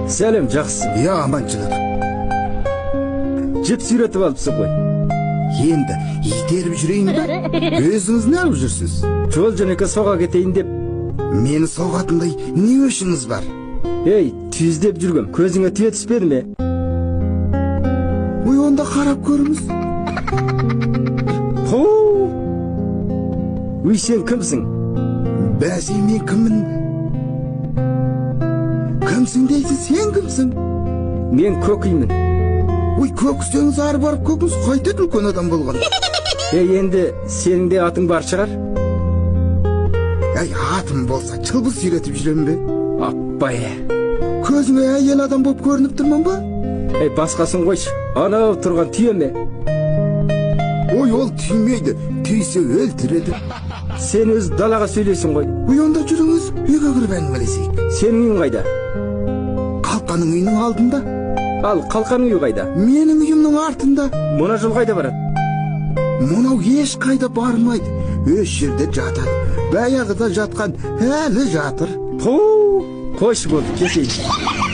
Сәлем, жақсысың. Аманшылық. Жіп сүйретіп алыпсың ғой. Енді итеріп жүрейін ба? Өзіңіз не алып жүрсіз? Жол жөнекке соға кетейін деп. Мені соғатындай не өшіңіз бар? Ей, түйіздеп жүргем, көзіңе түйе түспеді ме? Ой, онда қарап көріңіз. Ой, сен кімсің? Бәсе, мен кіммін? Кімсің дейсің, сен кімсің? Мен көкеймін. Ой, көксеңіз ары барып көкіңіз қайтеді үлкен адам болған. Енді сенің де атың бар шығар? Атым болса чылбыз сүйретіп жүрем бе? Аппай. Көзіңе әйел адам болып көрініп тұрман ба? Басқасын қойшы, анау тұрған түйе ме? Ой, ол түймейді, түйсе өлтіреді. Сен өз далаға сөйлейсің ғой. Ой, онда жүріңіз, үйге кіріп әңгімелесейік. Сенің үйің қайда? Қалқаның үйінің алдында. Ал қалқаның үйі қайда? Менің үйімнің артында. Мұна жол қайда барады? Мұнау еш қайда бармайды. Өз жерде жатады. Баяғыда жатқан әлі жатыр. Қойшы болды, кетейін.